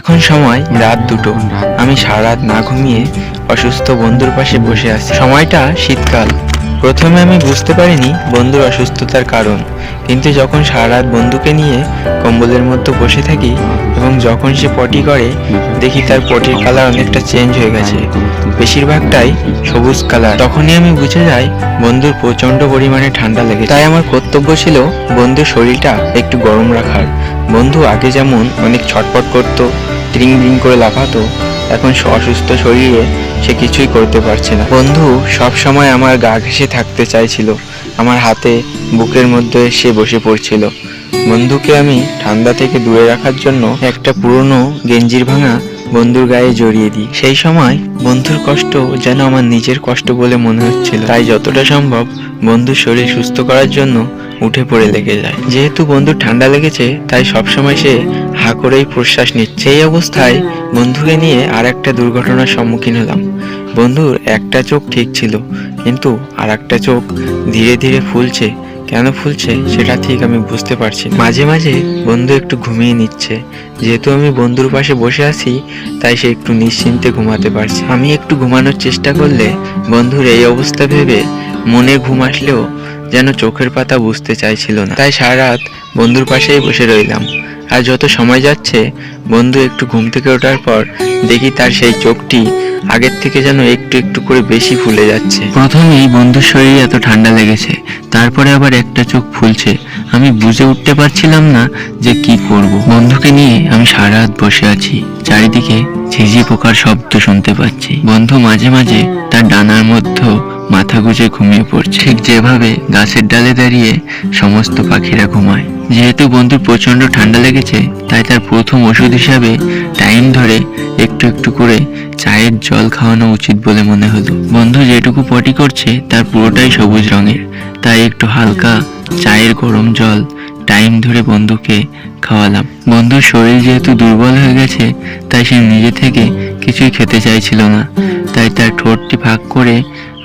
এখন সময় রাত 2টো। আমি সারা রাত না ঘুমিয়ে অসুস্থ বন্ধুর পাশে বসে আছি। সময়টা শীতকাল। প্রথমে আমি বুঝতে পারিনি বন্ধুর অসুস্থতার কারণ, কিন্তু যখন সারা রাত বন্ধুকে নিয়ে কম্বলের মধ্যে বসে থাকি এবং যখন সে পটি করে দেখি তার পটির কালার অনেকটা চেঞ্জ হয়ে গেছে, বেশিরভাগটাই সবুজ কালার। তখনই আমি বুঝে যাই বন্ধুর প্রচন্ড পরিমাণে ঠান্ডা লেগেছে। তাই আমার কর্তব্য ছিল বন্ধুর শরীরটা একটু গরম রাখার। বন্ধু আগে যেমন অনেক ছটফট করতো, ট্রিং ব্রিং করে লাফাতো, এখন অসুস্থ শরীরে সে কিছুই করতে পারছে না। বন্ধু সব সময় আমার গা ঘেঁষে থাকতে চাইছিল, আমার হাতে বুকের মধ্যে সে বসে পড়ছিল। বন্ধুকে আমি ঠান্ডা থেকে দূরে রাখার জন্য একটা পুরনো গেঞ্জির ভাঙা বন্ধুর গায়ে জড়িয়ে দিই। সেই সময় বন্ধুর কষ্ট যেন আমার নিজের কষ্ট বলে মনে হচ্ছিল, তাই যতটা সম্ভব বন্ধুর শরীর সুস্থ করার জন্য উঠে পড়ে লেগে যায়। যেহেতু বন্ধুর ঠান্ডা লেগেছে তাই সবসময় সে হা করেই প্রশ্বাস নিচ্ছে। এই অবস্থায় বন্ধুকে নিয়ে আর একটা দুর্ঘটনার সম্মুখীন হলাম। বন্ধুর একটা চোখ ঠিক ছিল, কিন্তু আর একটা চোখ ধীরে ধীরে ফুলছে। কেন ফুলছে সেটা ঠিক আমি বুঝতে পারছি না। মাঝে মাঝে বন্ধু একটু ঘুমিয়ে নিচ্ছে। যেহেতু আমি বন্ধুর পাশে বসে আছি তাই সে একটু নিশ্চিন্তে ঘুমাতে পারছে। আমি একটু ঘুমানোর চেষ্টা করলে বন্ধুর এই অবস্থা ভেবে মনে ঘুম আসলেও যেন চোখের পাতা বুঝতে চাইছিল না। তাই সারা রাত বন্ধুর পাশেই বসে রইলাম। আর যত সময় যাচ্ছে বন্ধু একটু ঘুম থেকে ওঠার পর দেখি তার সেই চোখটি আগের থেকে যেন একটু একটু করে বেশি ফুলে যাচ্ছে। প্রথমেই বন্ধুর শরীরে এত ঠান্ডা লেগেছে, তারপরে আবার একটা চোখ ফুলছে। আমি বুঝে উঠতে পারছিলাম না যে কি করব। বন্ধুকে নিয়ে আমি সারা রাত বসে আছি। চারিদিকে ঝিঝি পোকার শব্দ শুনতে পাচ্ছি। বন্ধু মাঝে মাঝে তার ডানার মধ্যে মাথা গুজে ঘুমিয়ে পড়ছে, ঠিক যেভাবে গাছের ডালে দাঁড়িয়ে সমস্ত পাখিরা ঘুমায়। যেহেতু বন্ধুর প্রচন্ড ঠান্ডা লেগেছে তাই তার প্রথম ওষুধ হিসাবে টাইম ধরে একটু একটু করে চায়ের জল খাওয়ানো উচিত বলে মনে হলো। বন্ধু যেটুকু পটি করছে তার পুরোটাই সবুজ রঙের, তাই একটু হালকা চায়ের গরম জল টাইম ধরে বন্ধুকে খাওয়ালাম। বন্ধুর শরীর যেহেতু দুর্বল হয়ে গেছে তাই সে নিজে থেকে কিছুই খেতে চাইছিল না, তাই তার ঠোঁটটি ফাঁক করে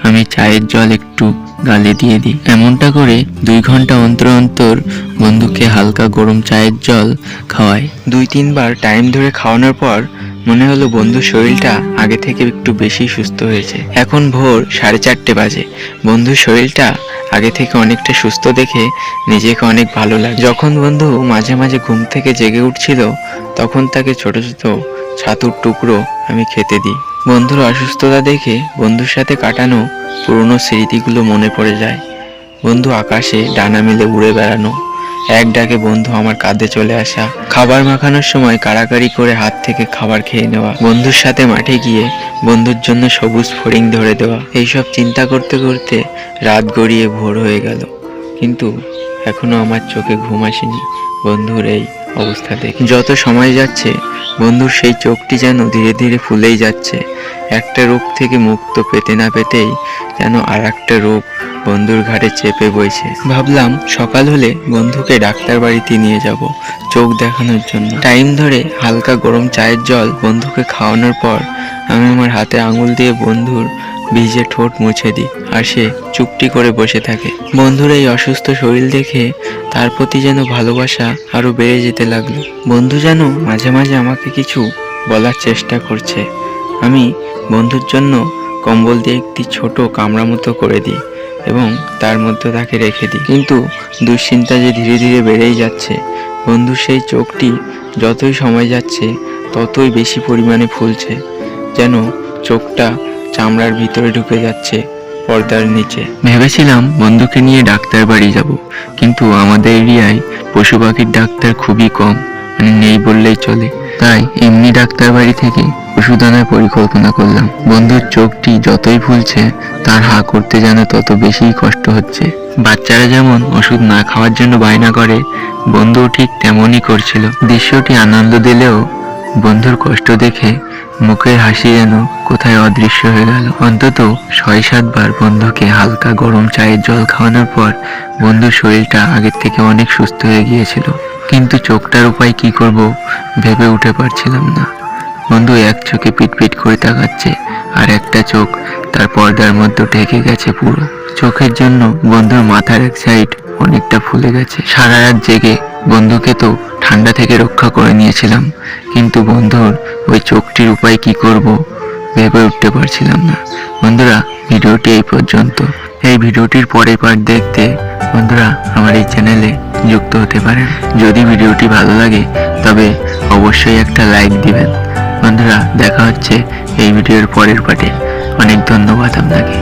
আমি চায়ের জল একটু গালে দিয়ে দিই। এমনটা করে 2 ঘন্টা অন্তর অন্তর বন্ধুকে হালকা গরম চায়ের জল খাওয়াই। 2-3 বার টাইম ধরে খাওয়ানোর পর মনে হলো বন্ধুর শরীরটা আগে থেকে একটু বেশি সুস্থ হয়েছে। এখন ভোর 4:30 বাজে। বন্ধুর শরীরটা আগে থেকে অনেকটা সুস্থ দেখে নিজেকে অনেক ভালো লাগে। যখন বন্ধু মাঝে মাঝে ঘুম থেকে জেগে উঠছিল তখন তাকে ছোট ছোট ছাতুর টুকরো আমি খেতে দিই। বন্ধুর অসুস্থতা দেখে বন্ধুর সাথে কাটানো পুরনো স্মৃতিগুলো মনে পড়ে যায়। বন্ধু আকাশে ডানা মেলে উড়ে বেড়ানো, এক ডাকে বন্ধু আমার কাঁধে চলে আসা, খাবার মাখানোর সময় কাড়াকাড়ি করে হাত থেকে খাবার খেয়ে নেওয়া, বন্ধুর সাথে মাঠে গিয়ে বন্ধুর জন্য সবুজ ফড়িং ধরে দেওয়া। এইসব চিন্তা করতে করতে রাত গড়িয়ে ভোর হয়ে গেল, কিন্তু এখনো আমার চোখে ঘুম আসেনি বন্ধুর এই অবস্থা দেখে। যত সময় যাচ্ছে বন্ধুর সেই চোখটি যেন ধীরে ধীরে ফুলেই যাচ্ছে। একটা রোগ থেকে মুক্ত পেতে না পেতেই যেন আর একটা রোগ বন্ধুর ঘাড়ে চেপে বইছে। ভাবলাম সকাল হলে বন্ধুকে ডাক্তার বাড়িতে নিয়ে যাব চোখ দেখানোর জন্য। টাইম ধরে হালকা গরম চায়ের জল বন্ধুকে খাওয়ানোর পর আমি আমার হাতে আঙুল দিয়ে বন্ধুর ভিজে ঠোঁট মুছে দিই, আর সে চুপটি করে বসে থাকে। বন্ধুর এই অসুস্থ শরীর দেখে তার প্রতি যেন ভালোবাসা আরো বেড়ে যেতে লাগলো। বন্ধু যেন মাঝে মাঝে আমাকে কিছু বলার চেষ্টা করছে। আমি বন্ধুর জন্য কম্বল দিয়ে একটি ছোট কামরা মতো করে দিই এবং তার মধ্যে তাকে রেখে দিই। কিন্তু দুশ্চিন্তা যে ধীরে ধীরে বেড়েই যাচ্ছে। বন্ধুর সেই চোখটি যতই সময় যাচ্ছে ততই বেশি পরিমাণে ফুলছে, যেন চোখটা চামড়ার ভিতরে ঢুকে যাচ্ছে পর্দার নিচে। ভেবেছিলাম বন্ধুকে নিয়ে ডাক্তার বাড়ি যাব, কিন্তু আমাদের এরিয়ায় পশু পাখির ডাক্তার খুবই কম, মানে নেই বললেই চলে। তাই এমনি ডাক্তার বাড়ি থেকে ওষুধ আনার পরিকল্পনা করলাম। বন্ধুর চোখটি যতই ফুলছে তার হা করতে যেন তত বেশি কষ্ট হচ্ছে। বাচ্চারা যেমন ওষুধ না খাওয়ার জন্য বায়না করে, বন্ধুও ঠিক তেমনই করছিল। দৃশ্যটি আনন্দ দিলেও বন্ধুর কষ্ট দেখে মুখের হাসি যেন কোথায় অদৃশ্য হয়ে গেল। অন্তত 6-7 বার বন্ধুকে হালকা গরম চায়ের জল খাওয়ানোর পর বন্ধুর শরীরটা আগের থেকে অনেক সুস্থ হয়ে গিয়েছিল, কিন্তু চোখটার উপায় কি করব ভেবে উঠে পারছিলাম না। বন্ধু এক চোখে পিটপিট করে তাকাচ্ছে, আর একটা চোখ তার পর্দার মধ্যে ঢেকে গেছে পুরো। চোখের জন্য বন্ধুর মাথার এক সাইড অনেকটা ফুলে গেছে। সারা রাত জেগে বন্ধুকে তো ঠান্ডা থেকে রক্ষা করে নিয়েছিলাম, কিন্তু বন্ধুর ওই চোখটির উপায় কি করব ভেবে উঠতে পারছিলাম না। বন্ধুরা, ভিডিওটি এই পর্যন্ত। এই ভিডিওটির পরের পার্ট দেখতে বন্ধুরা আমার এই চ্যানেলে যুক্ত হতে পারেন। যদি ভিডিওটি ভালো লাগে তবে অবশ্যই একটা লাইক দিবেন। বন্ধুরা, দেখা হচ্ছে এই ভিডিওর পরের পার্টে। অনেক ধন্যবাদ আপনাকে।